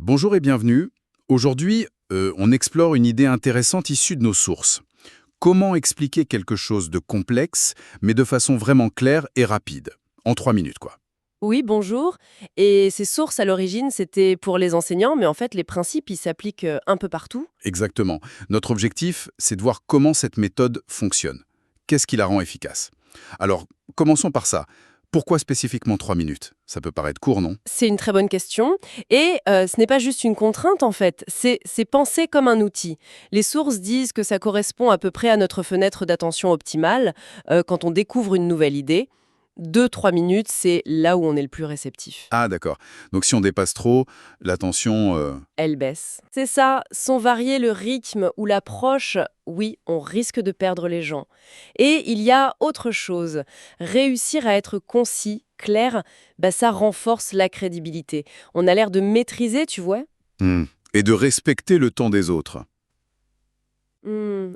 Bonjour et bienvenue. Aujourd'hui, on explore une idée intéressante issue de nos sources. Comment expliquer quelque chose de complexe, mais de façon vraiment claire et rapide? En 3 minutes, quoi. Oui, bonjour. Et ces sources, à l'origine, c'était pour les enseignants, mais en fait, les principes, ils s'appliquent un peu partout. Exactement. Notre objectif, c'est de voir comment cette méthode fonctionne. Qu'est-ce qui la rend efficace? Alors, commençons par ça. Pourquoi spécifiquement 3 minutes? Ça peut paraître court, non? C'est une très bonne question. Et ce n'est pas juste une contrainte, en fait. C'est pensé comme un outil. Les sources disent que ça correspond à peu près à notre fenêtre d'attention optimale quand on découvre une nouvelle idée. 2, 3 minutes, c'est là où on est le plus réceptif. Ah, d'accord. Donc si on dépasse trop, l'attention... Elle baisse. C'est ça, sans varier le rythme ou l'approche, oui, on risque de perdre les gens. Et il y a autre chose. Réussir à être concis, clair, ça renforce la crédibilité. On a l'air de maîtriser, tu vois. Et de respecter le temps des autres.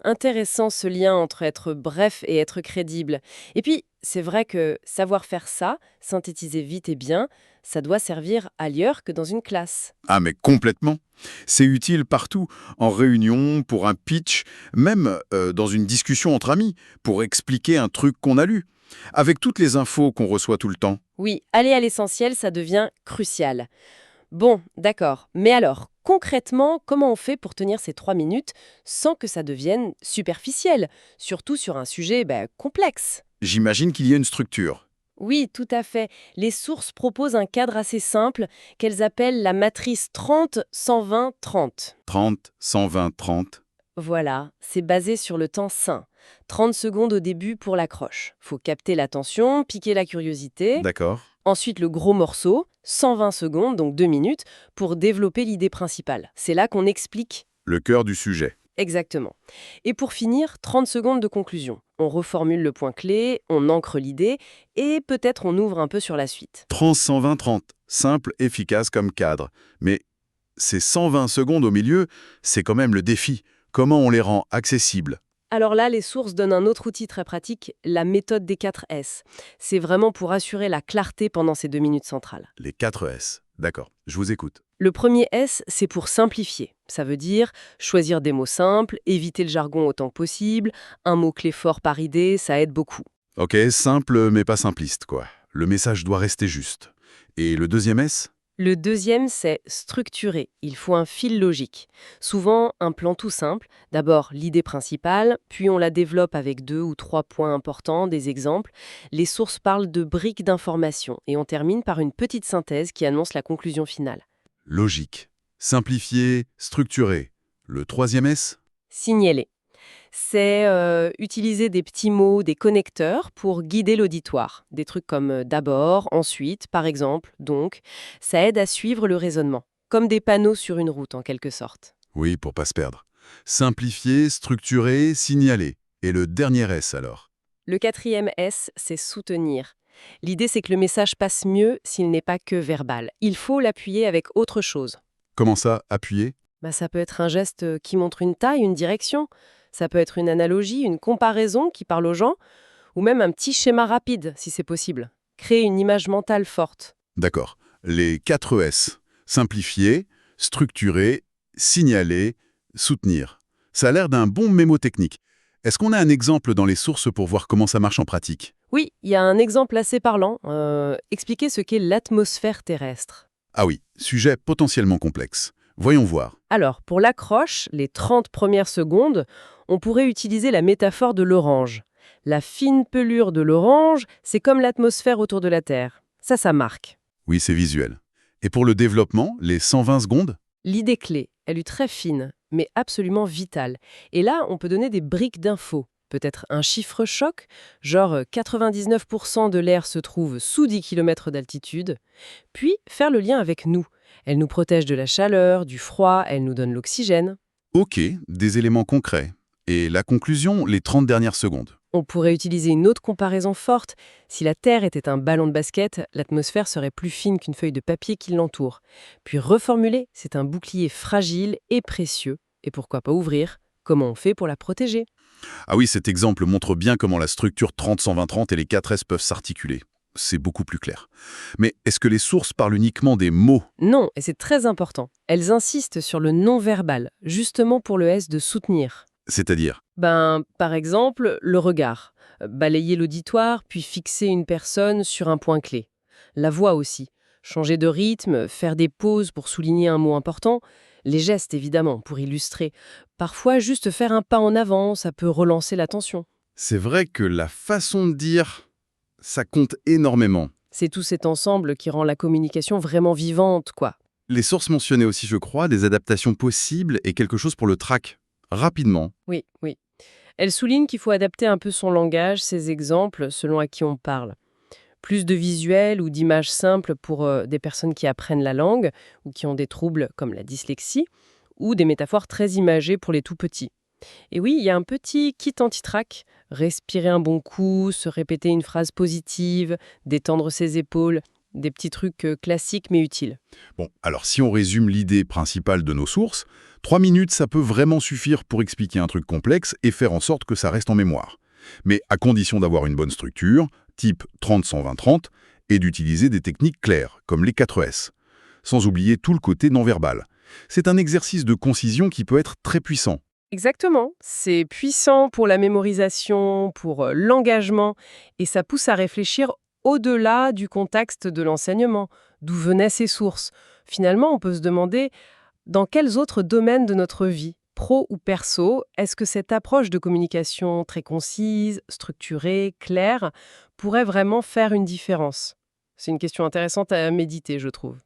Intéressant ce lien entre être bref et être crédible. Et puis, c'est vrai que savoir faire ça, synthétiser vite et bien, ça doit servir ailleurs que dans une classe. Ah mais complètement. C'est utile partout, en réunion, pour un pitch, même dans une discussion entre amis, pour expliquer un truc qu'on a lu, avec toutes les infos qu'on reçoit tout le temps. Oui, aller à l'essentiel, ça devient crucial. Bon, d'accord. Mais alors, concrètement, comment on fait pour tenir ces 3 minutes sans que ça devienne superficiel, surtout sur un sujet complexe? J'imagine qu'il y a une structure. Oui, tout à fait. Les sources proposent un cadre assez simple qu'elles appellent la matrice 30-120-30. 30, 120, 30. Voilà, c'est basé sur le temps sain. 30 secondes au début pour l'accroche. Faut capter l'attention, piquer la curiosité. D'accord. Ensuite, le gros morceau, 120 secondes, donc 2 minutes, pour développer l'idée principale. C'est là qu'on explique Le cœur du sujet. exactement. Et pour finir, 30 secondes de conclusion. On reformule le point clé, on ancre l'idée, et peut-être on ouvre un peu sur la suite. 30, 120, 30. Simple, efficace comme cadre. Mais ces 120 secondes au milieu, c'est quand même le défi. Comment on les rend accessibles? Alors là, les sources donnent un autre outil très pratique, la méthode des 4 S. C'est vraiment pour assurer la clarté pendant ces 2 minutes centrales. Les 4 S. D'accord, je vous écoute. Le premier S, c'est pour simplifier. Ça veut dire choisir des mots simples, éviter le jargon autant que possible, un mot-clé fort par idée, ça aide beaucoup. Ok, simple mais pas simpliste, quoi. Le message doit rester juste. Et le deuxième S? Le deuxième, c'est structurer. Il faut un fil logique. Souvent, un plan tout simple. D'abord, l'idée principale, puis on la développe avec 2 ou 3 points importants, des exemples. Les sources parlent de briques d'information et on termine par une petite synthèse qui annonce la conclusion finale. Logique. Simplifié, structuré. Le troisième S? Signaler. C'est utiliser des petits mots, des connecteurs pour guider l'auditoire. Des trucs comme d'abord, ensuite, par exemple, donc. Ça aide à suivre le raisonnement. Comme des panneaux sur une route, en quelque sorte. Oui, pour pas se perdre. Simplifié, structuré, signalé. Et le dernier S alors? Le quatrième S, c'est soutenir. L'idée, c'est que le message passe mieux s'il n'est pas que verbal. Il faut l'appuyer avec autre chose. Comment ça, appuyer? Ça peut être un geste qui montre une taille, une direction. Ça peut être une analogie, une comparaison qui parle aux gens, ou même un petit schéma rapide, si c'est possible. Créer une image mentale forte. D'accord. Les 4 S. Simplifié, structuré, signaler, soutenir. Ça a l'air d'un bon mémo technique. Est-ce qu'on a un exemple dans les sources pour voir comment ça marche en pratique? Oui, il y a un exemple assez parlant. Expliquer ce qu'est l'atmosphère terrestre. Ah oui, sujet potentiellement complexe. Voyons voir. Alors, pour l'accroche, les 30 premières secondes, on pourrait utiliser la métaphore de l'orange. La fine pelure de l'orange, c'est comme l'atmosphère autour de la Terre. Ça marque. Oui, c'est visuel. Et pour le développement, les 120 secondes? L'idée clé, elle est très fine, mais absolument vitale. Et là, on peut donner des briques d'infos. Peut-être un chiffre choc, genre 99% de l'air se trouve sous 10 km d'altitude. Puis, faire le lien avec nous. Elle nous protège de la chaleur, du froid, elle nous donne l'oxygène. Ok, des éléments concrets. Et la conclusion, les 30 dernières secondes. On pourrait utiliser une autre comparaison forte. Si la Terre était un ballon de basket, l'atmosphère serait plus fine qu'une feuille de papier qui l'entoure. Puis reformuler, c'est un bouclier fragile et précieux. Et pourquoi pas ouvrir? Comment on fait pour la protéger? Ah oui, cet exemple montre bien comment la structure 30-120-30 et les 4 S peuvent s'articuler. c'est beaucoup plus clair. Mais est-ce que les sources parlent uniquement des mots? Non, et c'est très important. Elles insistent sur le non-verbal, justement pour le S de soutenir. C'est-à-dire? Par exemple, le regard. Balayer l'auditoire, puis fixer une personne sur un point clé. La voix aussi. Changer de rythme, faire des pauses pour souligner un mot important. Les gestes, évidemment, pour illustrer. Parfois, juste faire un pas en avant, ça peut relancer l'attention. C'est vrai que la façon de dire, ça compte énormément. C'est tout cet ensemble qui rend la communication vraiment vivante, quoi. Les sources mentionnaient aussi, je crois, des adaptations possibles et quelque chose pour le track. Rapidement. Oui, oui. Elle souligne qu'il faut adapter un peu son langage, ses exemples, selon à qui on parle. Plus de visuels ou d'images simples pour des personnes qui apprennent la langue ou qui ont des troubles comme la dyslexie, ou des métaphores très imagées pour les tout-petits. Et oui, il y a un petit kit anti-trac, respirer un bon coup, se répéter une phrase positive, détendre ses épaules, des petits trucs classiques mais utiles. Bon, alors si on résume l'idée principale de nos sources, 3 minutes, ça peut vraiment suffire pour expliquer un truc complexe et faire en sorte que ça reste en mémoire. Mais à condition d'avoir une bonne structure, type 30-120-30, et d'utiliser des techniques claires, comme les 4 S. Sans oublier tout le côté non-verbal. C'est un exercice de concision qui peut être très puissant. Exactement, c'est puissant pour la mémorisation, pour l'engagement, et ça pousse à réfléchir au-delà du contexte de l'enseignement, d'où venaient ces sources. Finalement, on peut se demander dans quels autres domaines de notre vie, pro ou perso, est-ce que cette approche de communication très concise, structurée, claire, pourrait vraiment faire une différence? C'est une question intéressante à méditer, je trouve.